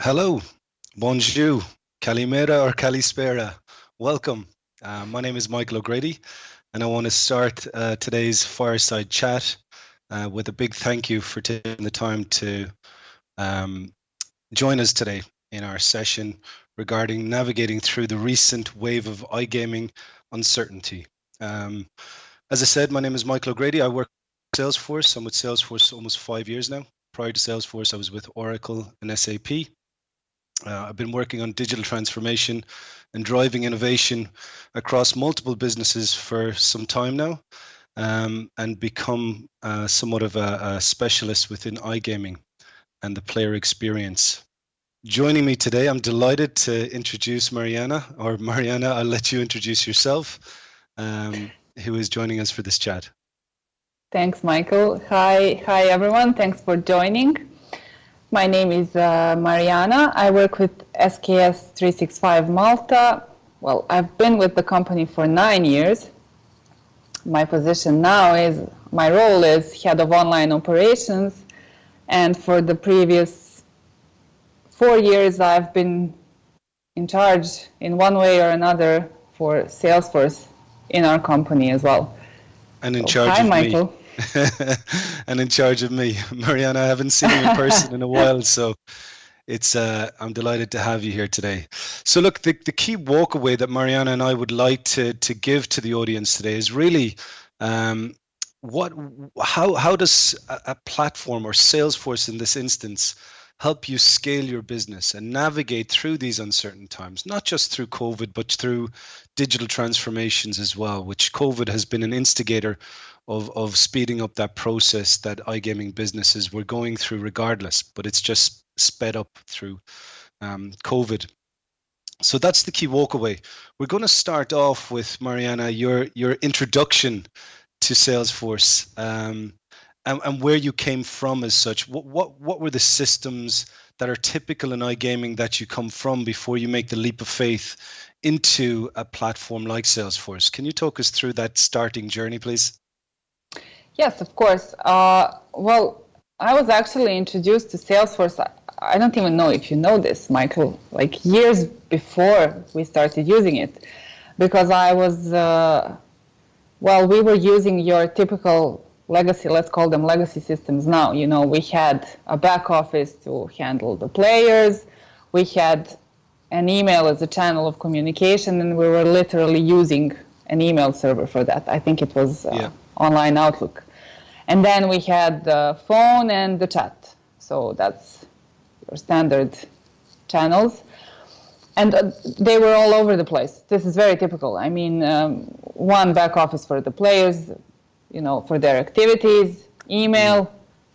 Hello, bonjour, Kalimera or Kalispera. Welcome. My name is Michael O'Grady, and I want to start today's fireside chat with a big thank you for taking the time to join us today in our session regarding navigating through the recent wave of iGaming uncertainty. As I said, my name is Michael O'Grady. I work with Salesforce. I'm with Salesforce almost 5 years now. Prior to Salesforce, I was with Oracle and SAP. I've been working on digital transformation and driving innovation across multiple businesses for some time now, and become somewhat of a specialist within iGaming and the player experience. Joining me today, I'm delighted to introduce Marijana, or Marijana, I'll let you introduce yourself, who is joining us for this chat. Thanks, Michael. Hi everyone. Thanks for joining. My name is Marijana. I work with SKS365 Malta. Well, I've been with the company for 9 years. My position now my role is head of online operations. And for the previous 4 years, I've been in charge in one way or another for Salesforce in our company as well. And in charge of Michael. Me. And in charge of me. Mariana, I haven't seen you in person in a while, so it's I'm delighted to have you here today. So look, the key walkaway that Mariana and I would like to give to the audience today is really how does a platform or Salesforce in this instance help you scale your business and navigate through these uncertain times, not just through COVID, but through digital transformations as well, which COVID has been an instigator of speeding up that process that iGaming businesses were going through regardless, but it's just sped up through COVID. So that's the key walkaway. We're going to start off with, Marijana, your introduction to Salesforce and where you came from as such. What were the systems that are typical in iGaming that you come from before you make the leap of faith into a platform like Salesforce? Can you talk us through that starting journey, please? Yes, of course. Well, I was actually introduced to Salesforce. I don't even know if you know this, Michael, like years before we started using it, because I was, we were using your typical legacy, let's call them legacy systems now. You know, we had a back office to handle the players. We had an email as a channel of communication, and we were literally using an email server for that. I think it was Online Outlook. And then we had the phone and the chat. So that's your standard channels. And they were all over the place. This is very typical. I mean, one back office for the players, you know, for their activities, email,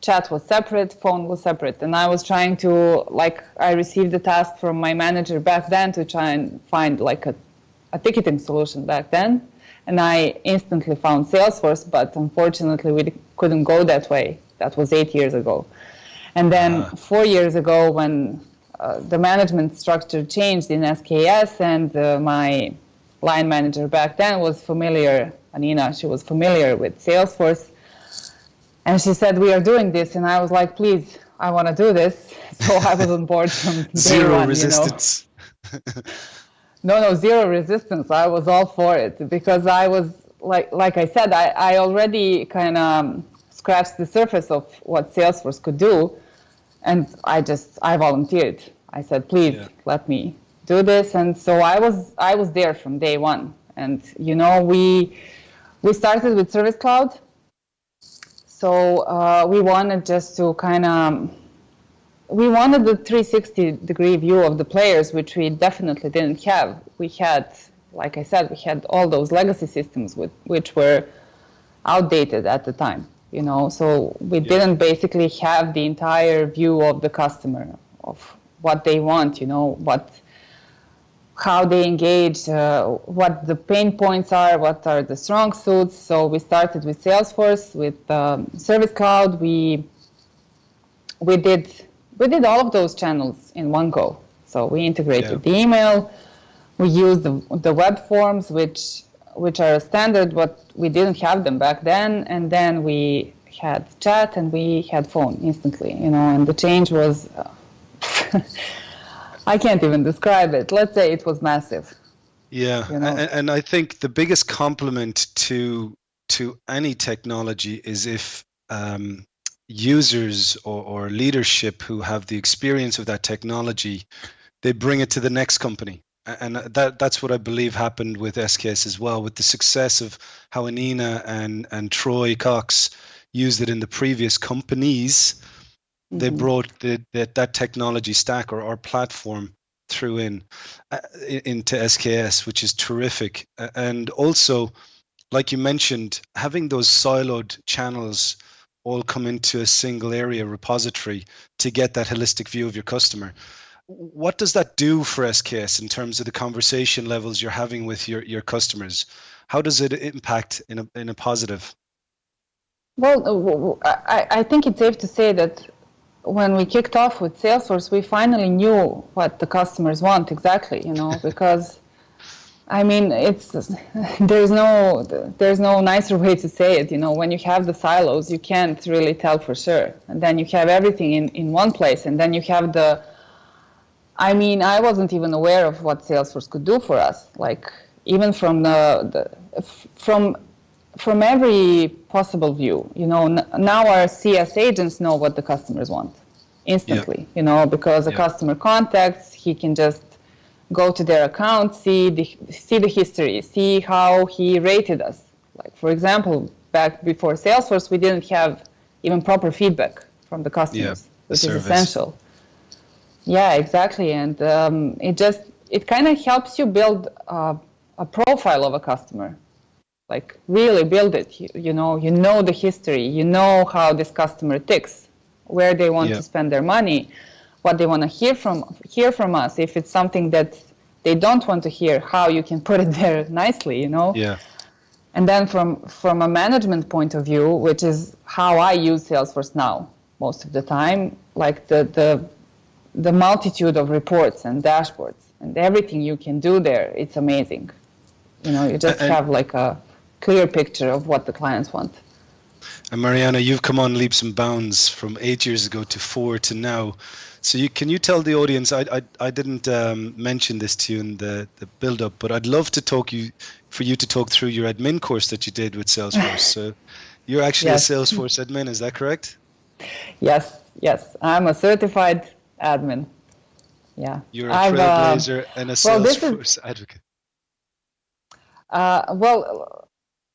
chat was separate, phone was separate. And I was trying to, I received the task from my manager back then to try and find like a ticketing solution back then. And I instantly found Salesforce, but unfortunately we couldn't go that way. That was 8 years ago. And then 4 years ago, when the management structure changed in SKS, and my line manager back then was familiar, Anina, she was familiar with Salesforce. And she said, we are doing this. And I was like, please, I want to do this. So I was on board from day one. Resistance. You know? No, zero resistance. I was all for it because I was, like I said, I already kind of scratched the surface of what Salesforce could do. And I volunteered. I said, please, let me do this. And so I was there from day one. And, you know, we started with Service Cloud. So we wanted just to we wanted the 360-degree view of the players, which we definitely didn't have. We had, like I said, we had all those legacy systems which were outdated at the time, you know. So we didn't basically have the entire view of the customer, of what they want, you know, how they engage, what the pain points are, what are the strong suits. So we started with Salesforce, with Service Cloud. We did all of those channels in one go. So we integrated the email. We used the web forms, which are a standard, but we didn't have them back then. And then we had chat and we had phone instantly, you know. And the change was I can't even describe it. Let's say it was massive. Yeah, You know. and I think the biggest compliment to any technology is if users or leadership who have the experience of that technology, they bring it to the next company. And that's what I believe happened with SKS as well, with the success of how Anina and Troy Cox used it in the previous companies. They brought that technology stack or platform through into SKS, which is terrific. And also, like you mentioned, having those siloed channels all come into a single area repository to get that holistic view of your customer. What does that do for SKS in terms of the conversation levels you're having with your customers? How does it impact in a positive? Well, I think it's safe to say that when we kicked off with Salesforce, we finally knew what the customers want exactly, you know, because I mean, there's no nicer way to say it, you know. When you have the silos, you can't really tell for sure, and then you have everything in one place, and then you have I mean, I wasn't even aware of what Salesforce could do for us, like even from from every possible view, you know. Now our CS agents know what the customers want instantly, you know, because a customer contacts, he can just go to their account, see the history, see how he rated us. Like, for example, back before Salesforce, we didn't have even proper feedback from the customers, which is essential. Yeah, exactly. And it kind of helps you build a profile of a customer, like really build it. You know the history, you know how this customer ticks, where they want to spend their money, what they want to hear from us. If it's something that they don't want to hear, how you can put it there nicely, you know. Yeah. And then from a management point of view, which is how I use Salesforce now most of the time, like the multitude of reports and dashboards and everything you can do there, it's amazing. You know, you just have like a clear picture of what the clients want. And Marijana, you've come on leaps and bounds from 8 years ago to 4 to now. So can you tell the audience, I didn't mention this to you in the build-up, but I'd love to for you to talk through your admin course that you did with Salesforce. So you're actually a Salesforce admin, is that correct? Yes, I'm a certified admin. Yeah. You're a trailblazer and a Salesforce advocate.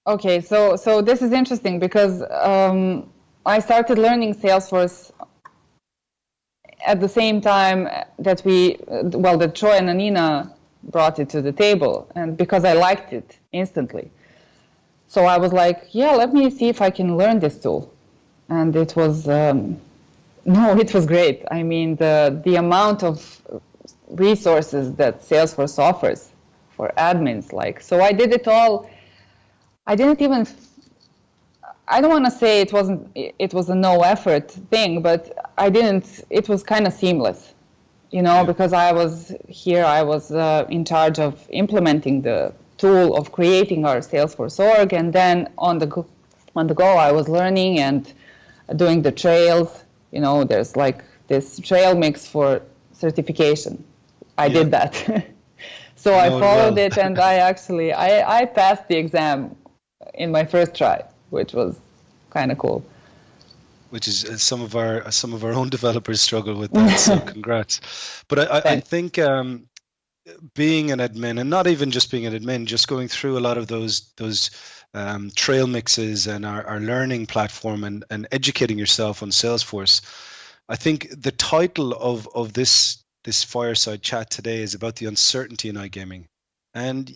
Okay, so this is interesting because I started learning Salesforce at the same time that that Troy and Anina brought it to the table, and because I liked it instantly. So I was like, yeah, let me see if I can learn this tool. And it was, it was great. I mean, the amount of resources that Salesforce offers for admins, like, so I did it all. I don't want to say it was a no effort thing, but it was kind of seamless, you know, because I was in charge of implementing the tool, of creating our Salesforce org, and then on the go I was learning and doing the trails. You know, there's like this trail mix for certification. I did that. So I followed it, and I passed the exam in my first try, which was kind of cool. Which is some of our own developers struggle with that. So congrats. But I think being an admin, and not even just being an admin, just going through a lot of those trail mixes and our learning platform and educating yourself on Salesforce. I think the title of this fireside chat today is about the uncertainty in iGaming, and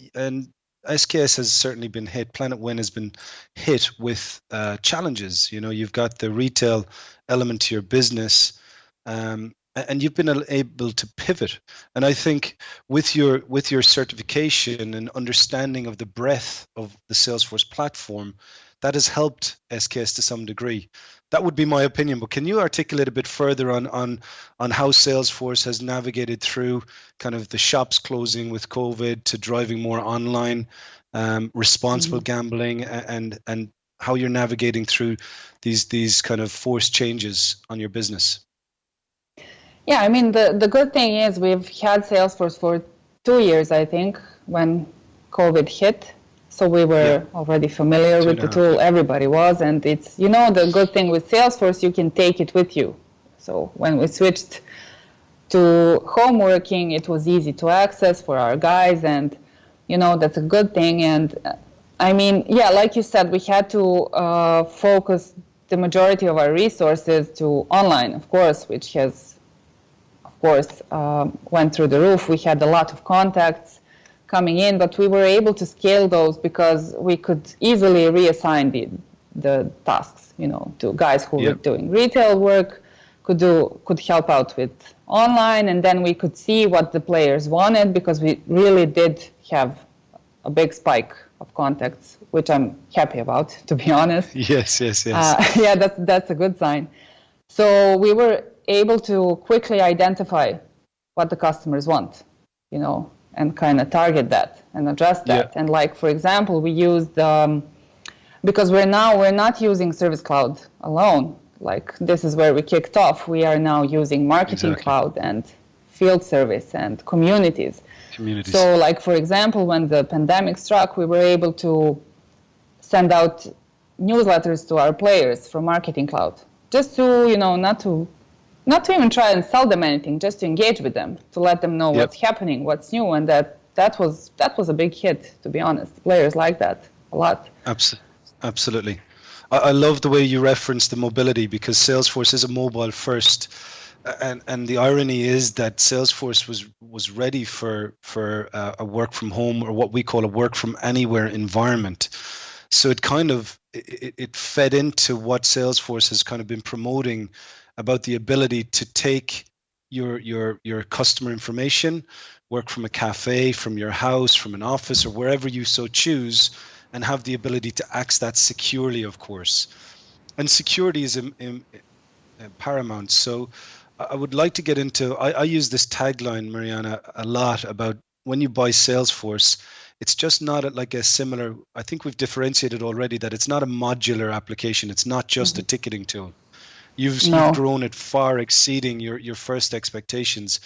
SKS has certainly been hit. Planet Win has been hit with challenges. You know, you've got the retail element to your business, and you've been able to pivot. And I think with your certification and understanding of the breadth of the Salesforce platform, that has helped SKS to some degree. That would be my opinion. But can you articulate a bit further on how Salesforce has navigated through kind of the shops closing with COVID to driving more online, responsible gambling, and how you're navigating through these kind of forced changes on your business? Yeah, I mean, the good thing is we've had Salesforce for 2 years, I think, when COVID hit. So we were already familiar with the tool, everybody was, and it's, you know, the good thing with Salesforce, you can take it with you. So when we switched to home working, it was easy to access for our guys, and, you know, that's a good thing. And I mean, yeah, like you said, we had to focus the majority of our resources to online, of course, which has, of course, went through the roof. We had a lot of contacts coming in, but we were able to scale those because we could easily reassign the tasks, you know, to guys who were doing retail work, could help out with online, and then we could see what the players wanted, because we really did have a big spike of contacts, which I'm happy about, to be honest. Yes. Yeah, that's a good sign. So we were able to quickly identify what the customers want, you know, and kind of target that and address that. And like, for example, we used, because we're not using Service Cloud alone. Like, this is where we kicked off. We are now using Marketing Cloud and Field Service and Communities. So like, for example, when the pandemic struck, we were able to send out newsletters to our players from Marketing Cloud, just to, you know, not to even try and sell them anything, just to engage with them, to let them know what's happening, what's new, and that was a big hit, to be honest. Players like that a lot. Absolutely. I love the way you reference the mobility, because Salesforce is a mobile first, and the irony is that Salesforce was ready for a work from home, or what we call a work from anywhere environment. So it kind of it fed into what Salesforce has kind of been promoting about the ability to take your customer information, work from a cafe, from your house, from an office, or wherever you so choose, and have the ability to access that securely, of course. And security is paramount. So I would like to get into, I use this tagline, Marijana, a lot about when you buy Salesforce, it's just not like a similar, I think we've differentiated already that it's not a modular application. It's not just a ticketing tool. You've grown it far exceeding your first expectations.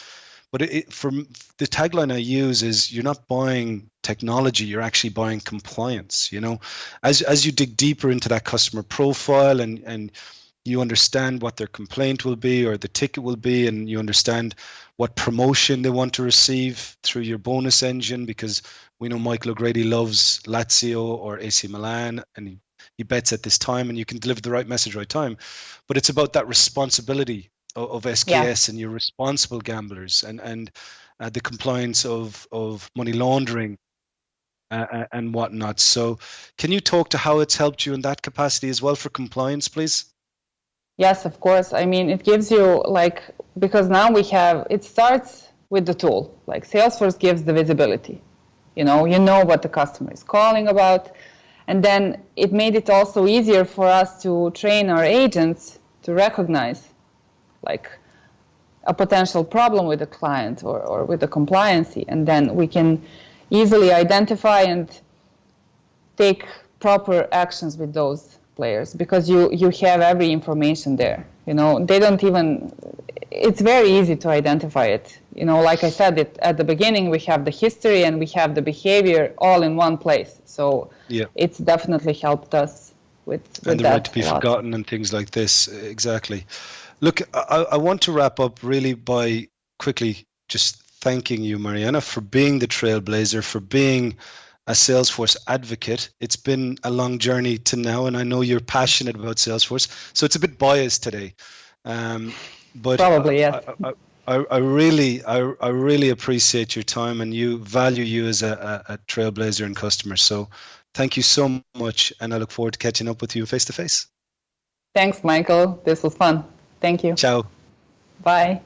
But from the tagline I use is, you're not buying technology, you're actually buying compliance. You know, as you dig deeper into that customer profile, and you understand what their complaint will be or the ticket will be, and you understand what promotion they want to receive through your bonus engine, because we know Michael O'Grady loves Lazio or AC Milan, and he bets at this time, and you can deliver the right message right time. But it's about that responsibility of SKS, and your responsible gamblers, and the compliance of money laundering and whatnot. So can you talk to how it's helped you in that capacity as well for compliance, please? Yes, of course. I mean, it gives you, like, because now it starts with the tool. Like, Salesforce gives the visibility. You know what the customer is calling about. And then it made it also easier for us to train our agents to recognize, like, a potential problem with the client or with the compliancy. And then we can easily identify and take proper actions with those players, because you have every information there. You know, they don't even, it's very easy to identify it. You know, like I said, at the beginning, we have the history and we have the behavior all in one place. So it's definitely helped us with and the that right to be forgotten and things like this. Exactly. Look, I want to wrap up really by quickly just thanking you, Marijana, for being the trailblazer, for being a Salesforce advocate. It's been a long journey to now, and I know you're passionate about Salesforce, so it's a bit biased today. But probably, yes. I really appreciate your time, and value you as a trailblazer and customer. So thank you so much, and I look forward to catching up with you face to face. Thanks, Michael. This was fun. Thank you. Ciao. Bye.